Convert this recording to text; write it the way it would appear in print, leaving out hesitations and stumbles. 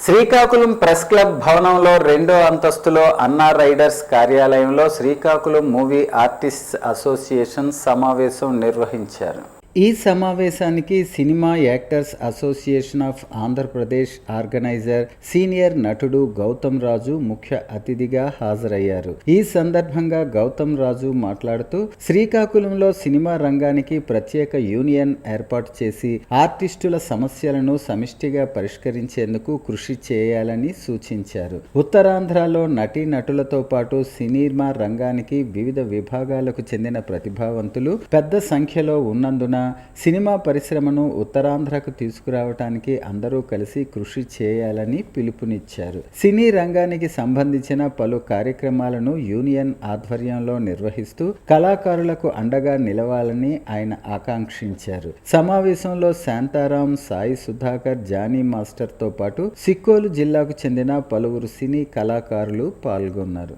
Srikakulam press club భవనంలో రెండో అంతస్తులో అన్నా రైడర్స్ కార్యాలయంలో శ్రీకాకుళం మూవీ ఆర్టిస్ట్స్ అసోసియేషన్ సమావేశం నిర్వహించారు. ఈ సమావేశానికి cinema actors association of Andhra Pradesh organiser senior నటుడు గౌతమ్ రాజు ముఖ్య అతిథిగా హాజరయ్యారు. ఈ సందర్భంగా గౌతమ్ రాజు మాట్లాడుతూ శ్రీకాకుళంలో సినిమా రంగానికి ప్రత్యేక యూనియన్ ఏర్పాటు చేసి ఆర్టిస్టుల సమస్యలను సమిష్టిగా పరిష్కరించేందుకు కృషి చేయాలని సూచించారు. ఉత్తరాంధ్రలో నటీనటులతో పాటు సినిమా రంగానికి వివిధ విభాగాలకు చెందిన ప్రతిభావంతులు పెద్ద సంఖ్యలో ఉన్నందున సినిమా పరిశ్రమను ఉత్తరాంధ్రకు తీసుకురావటానికి అందరూ కలిసి కృషి చేయాలని పిలుపునిచ్చారు. సినీ రంగానికి సంబంధించిన పలు కార్యక్రమాలను యూనియన్ ఆధ్వర్యంలో నిర్వహిస్తూ కళాకారులకు అండగా నిలవాలని ఆయన ఆకాంక్షించారు. సమావేశంలో శాంతారాం, సాయి సుధాకర్, జానీ మాస్టర్ తో పాటు సిక్కోలు జిల్లాకు చెందిన పలువురు సినీ కళాకారులు పాల్గొన్నారు.